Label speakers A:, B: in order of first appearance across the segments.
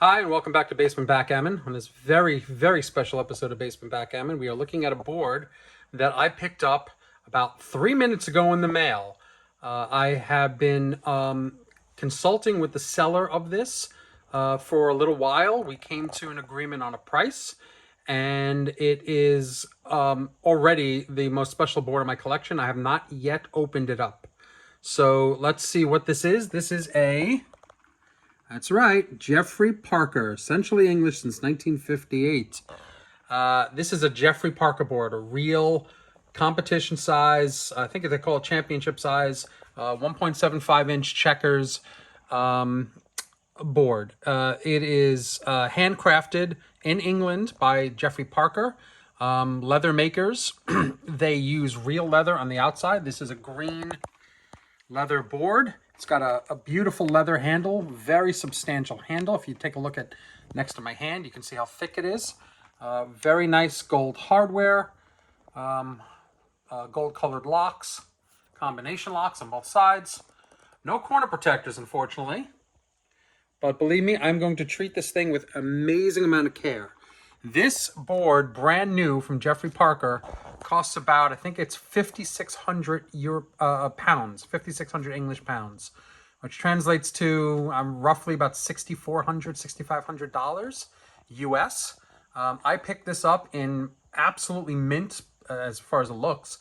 A: Hi, and welcome back to Basement Backgammon. On this very, very special episode of Basement Backgammon, we are looking at a board that I picked up about 3 minutes ago in the mail. I have been consulting with the seller of this for a little while. We came to an agreement on a price, and it is already the most special board in my collection. I have not yet opened it up. So let's see what this is. This is that's right, Geoffrey Parker, essentially English since 1958. This is a Geoffrey Parker board, a real competition size, I think they call it championship size, 1.75-inch checkers board. It is handcrafted in England by Geoffrey Parker. Leather makers, they use real leather on the outside. This is a green leather board. It's got a beautiful leather handle, very substantial handle. If you take a look at next to my hand, you can see how thick it is. Very nice gold hardware, gold colored locks, combination locks on both sides. No corner protectors, unfortunately. But believe me, I'm going to treat this thing with amazing amount of care. This board, brand new from Geoffrey Parker, costs about, I think it's 5,600 pounds, 5,600 English pounds, which translates to roughly about $6,400, $6,500 US. I picked this up in absolutely mint, as far as it looks,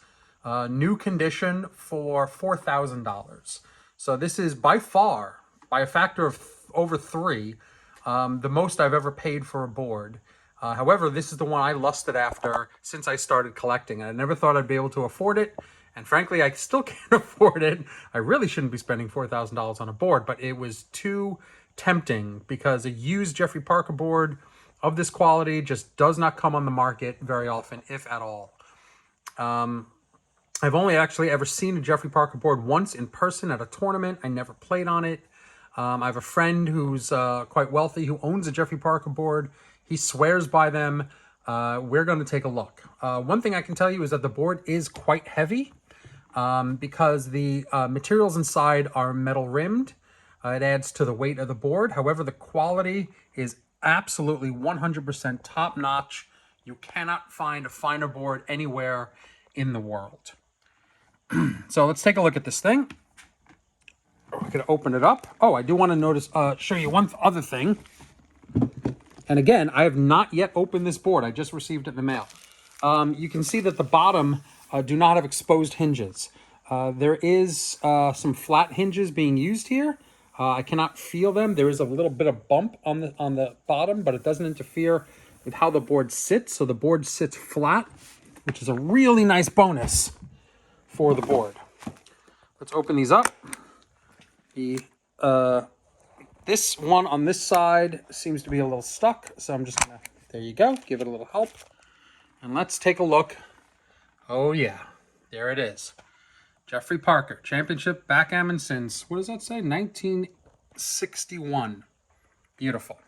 A: new condition for $4,000. So this is by far, by a factor of over 3, the most I've ever paid for a board. However, this is the one I lusted after since I started collecting. I never thought I'd be able to afford it. And frankly, I still can't afford it. I really shouldn't be spending $4,000 on a board, but it was too tempting because a used Geoffrey Parker board of this quality just does not come on the market very often, if at all. I've only actually ever seen a Geoffrey Parker board once in person at a tournament. I never played on it. I have a friend who's quite wealthy who owns a Geoffrey Parker board. He swears by them. We're going to take a look. One thing I can tell you is that the board is quite heavy because the materials inside are metal rimmed. It adds to the weight of the board. However, the quality is absolutely 100% top notch. You cannot find a finer board anywhere in the world. So let's take a look at this thing. We're going to open it up. Oh, I do want to show you one other thing. And again, I have not yet opened this board. I just received it in the mail. You can see that the bottom do not have exposed hinges. There is some flat hinges being used here. I cannot feel them. There is a little bit of bump on the bottom, but it doesn't interfere with how the board sits. So the board sits flat, which is a really nice bonus for the board. Let's open these up. This one on this side seems to be a little stuck, so I'm just gonna, there you go, give it a little help. And let's take a look. Oh yeah, there it is. Geoffrey Parker, championship backgammon since, what does that say? 1961. Beautiful.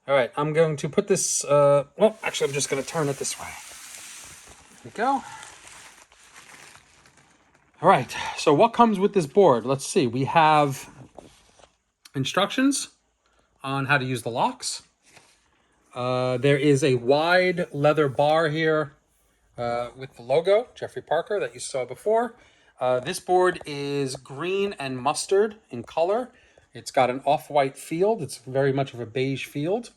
A: All right, I'm going to put this, well, actually I'm just gonna turn it this way. There we go. All right, so what comes with this board? Let's see, we have instructions on how to use the locks. There is a wide leather bar here with the logo, Geoffrey Parker, that you saw before. This board is green and mustard in color. It's got an off-white field. It's very much of a beige field.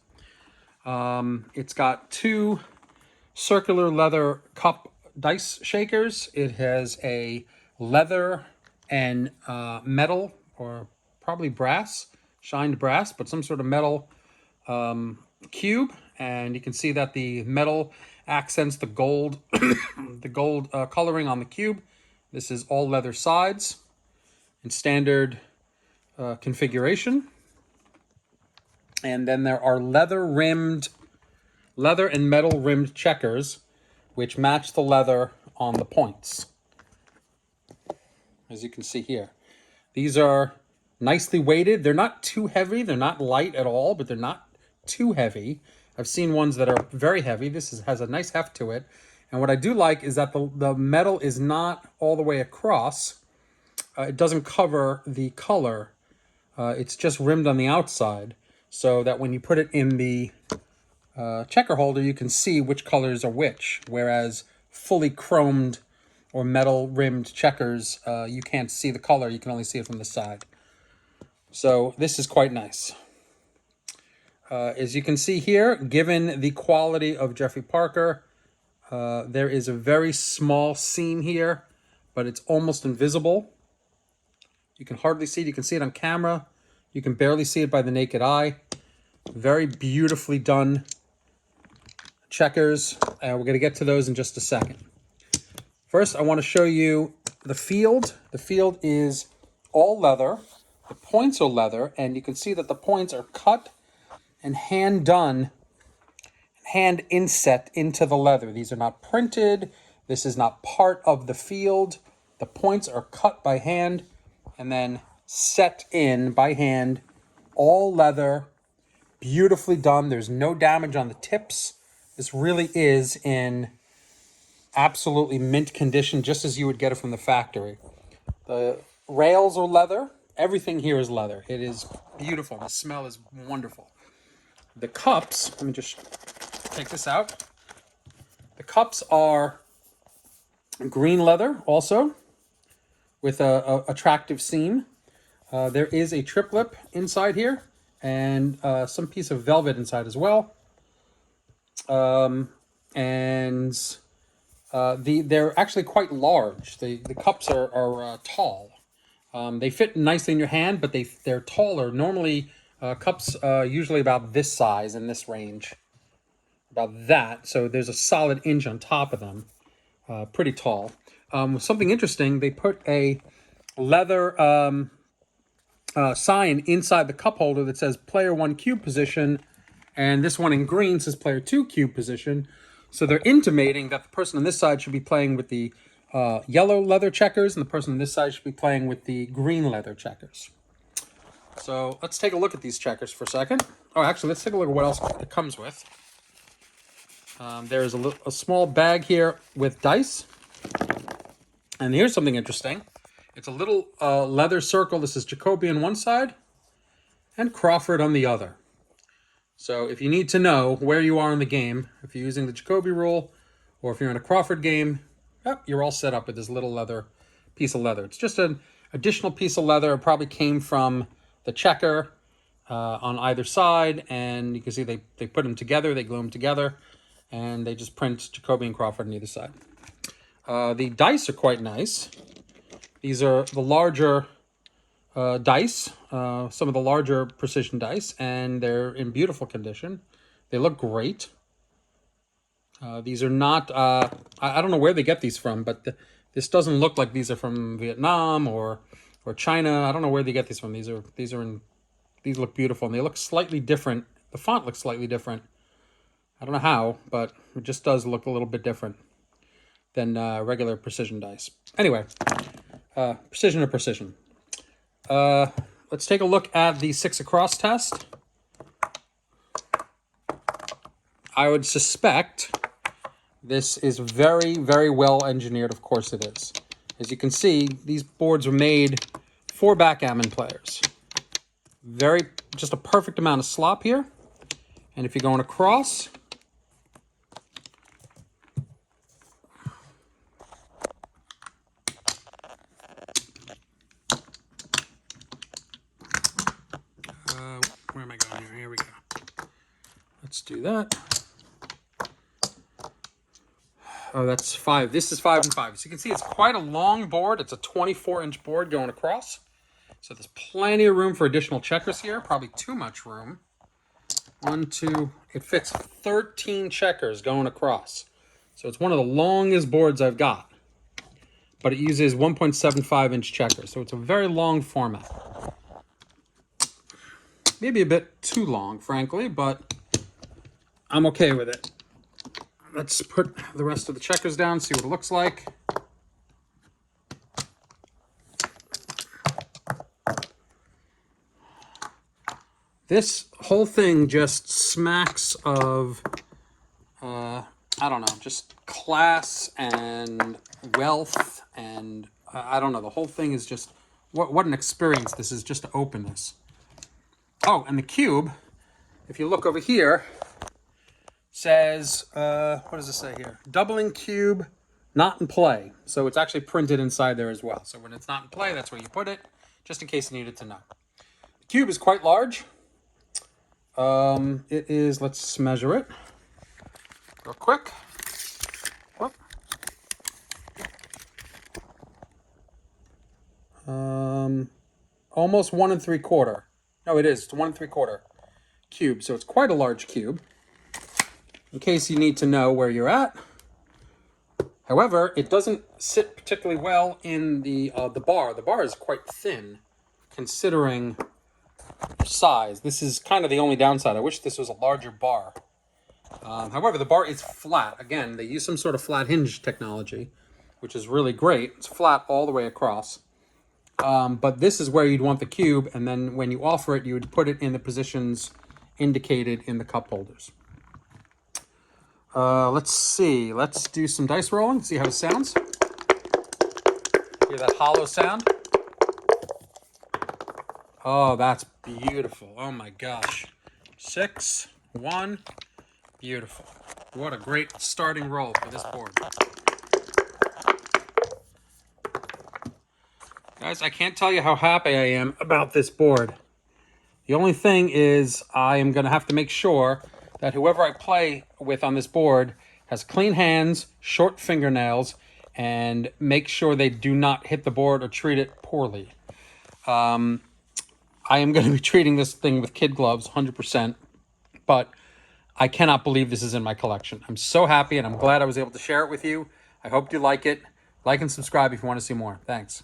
A: It's got 2 circular leather cup dice shakers. It has a leather and metal, or probably brass, shined brass, but some sort of metal cube. And you can see that the metal accents the gold, the gold coloring on the cube. This is all leather sides in standard configuration. And then there are leather and metal rimmed checkers, which match the leather on the points, as you can see here. These are nicely weighted. They're not too heavy. They're not light at all, but they're not too heavy. I've seen ones that are very heavy. This has a nice heft to it. And what I do like is that the metal is not all the way across. It doesn't cover the color. It's just rimmed on the outside. so that when you put it in the checker holder, you can see which colors are which, whereas fully chromed or metal rimmed checkers, you can't see the color, you can only see it from the side. So this is quite nice. As you can see here, given the quality of Geoffrey Parker, there is a very small seam here, but it's almost invisible. You can hardly see it. You can see it on camera. You can barely see it by the naked eye. Very beautifully done checkers. We're going to get to those in just a second. First, I want to show you the field. The field is all leather. The points are leather, and you can see that the points are cut and hand done, hand inset into the leather. These are not printed. This is not part of the field. The points are cut by hand and then set in by hand, all leather, beautifully done. There's no damage on the tips. This really is in absolutely mint condition, just as you would get it from the factory. The rails are leather. Everything here is leather. It is beautiful. The smell is wonderful. The cups, let me just take this out. The cups are green leather also, with a attractive seam. There is a trip lip inside here, and some piece of velvet inside as well. They're actually quite large. The cups are tall. They fit nicely in your hand, but they're taller. Normally, cups usually about this size in this range, about that. So there's a solid inch on top of them. Pretty tall. Something interesting, they put a leather sign inside the cup holder that says player 1 cube position, and this one in green says player 2 cube position. So they're intimating that the person on this side should be playing with the yellow leather checkers, and the person on this side should be playing with the green leather checkers. So let's take a look at these checkers for a second. Oh, actually, let's take a look at what else it comes with. There's a small bag here with dice. And here's something interesting. It's a little leather circle. This is Jacoby on one side and Crawford on the other. So if you need to know where you are in the game, if you're using the Jacoby rule or if you're in a Crawford game, yep, you're all set up with this little leather piece of leather. It's just an additional piece of leather. It probably came from the checker on either side, and you can see they put them together, they glue them together, and they just print Jacoby and Crawford on either side. The dice are quite nice. These are the larger dice, some of the larger precision dice, and they're in beautiful condition. They look great. These are not, I don't know where they get these from, but this doesn't look like these are from Vietnam or China. I don't know where they get these from. These look beautiful, and they look slightly different. The font looks slightly different. I don't know how, but it just does look a little bit different than regular precision dice. Anyway, precision to precision. Let's take a look at the 6 across test. I would suspect this is very, very well engineered. Of course it is. As you can see, these boards were made for backgammon players. Just a perfect amount of slop here. And if you're going across, where am I going here? Here we go. Let's do that. Oh, that's 5. This is 5 and 5. So you can see it's quite a long board. It's a 24-inch board going across. So there's plenty of room for additional checkers here. Probably too much room. 1, 2. It fits 13 checkers going across. So it's one of the longest boards I've got. But it uses 1.75-inch checkers. So it's a very long format. Maybe a bit too long, frankly, but I'm okay with it. Let's put the rest of the checkers down, see what it looks like. This whole thing just smacks of, I don't know, just class and wealth, and I don't know, the whole thing is just, what an experience this is just to open this. Oh, and the cube, if you look over here, says, what does it say here? Doubling cube, not in play. So it's actually printed inside there as well. So when it's not in play, that's where you put it, just in case you needed to know. The cube is quite large. It is, let's measure it real quick. Whoop. Almost 1 3/4. No, it is. It's 1 3/4 cube. So it's quite a large cube. In case you need to know where you're at. However, it doesn't sit particularly well in the bar. The bar is quite thin, considering size. This is kind of the only downside. I wish this was a larger bar. However, the bar is flat. Again, they use some sort of flat hinge technology, which is really great. It's flat all the way across. But this is where you'd want the cube, and then when you offer it, you would put it in the positions indicated in the cup holders. Let's see. Let's do some dice rolling, see how it sounds. Hear that hollow sound? Oh, that's beautiful. Oh my gosh. 6, 1. Beautiful. What a great starting roll for this board. Guys, I can't tell you how happy I am about this board. The only thing is I am going to have to make sure that whoever I play with on this board has clean hands, short fingernails, and make sure they do not hit the board or treat it poorly. I am going to be treating this thing with kid gloves, 100%, but I cannot believe this is in my collection. I'm so happy, and I'm glad I was able to share it with you. I hope you like it. Like and subscribe if you want to see more. Thanks.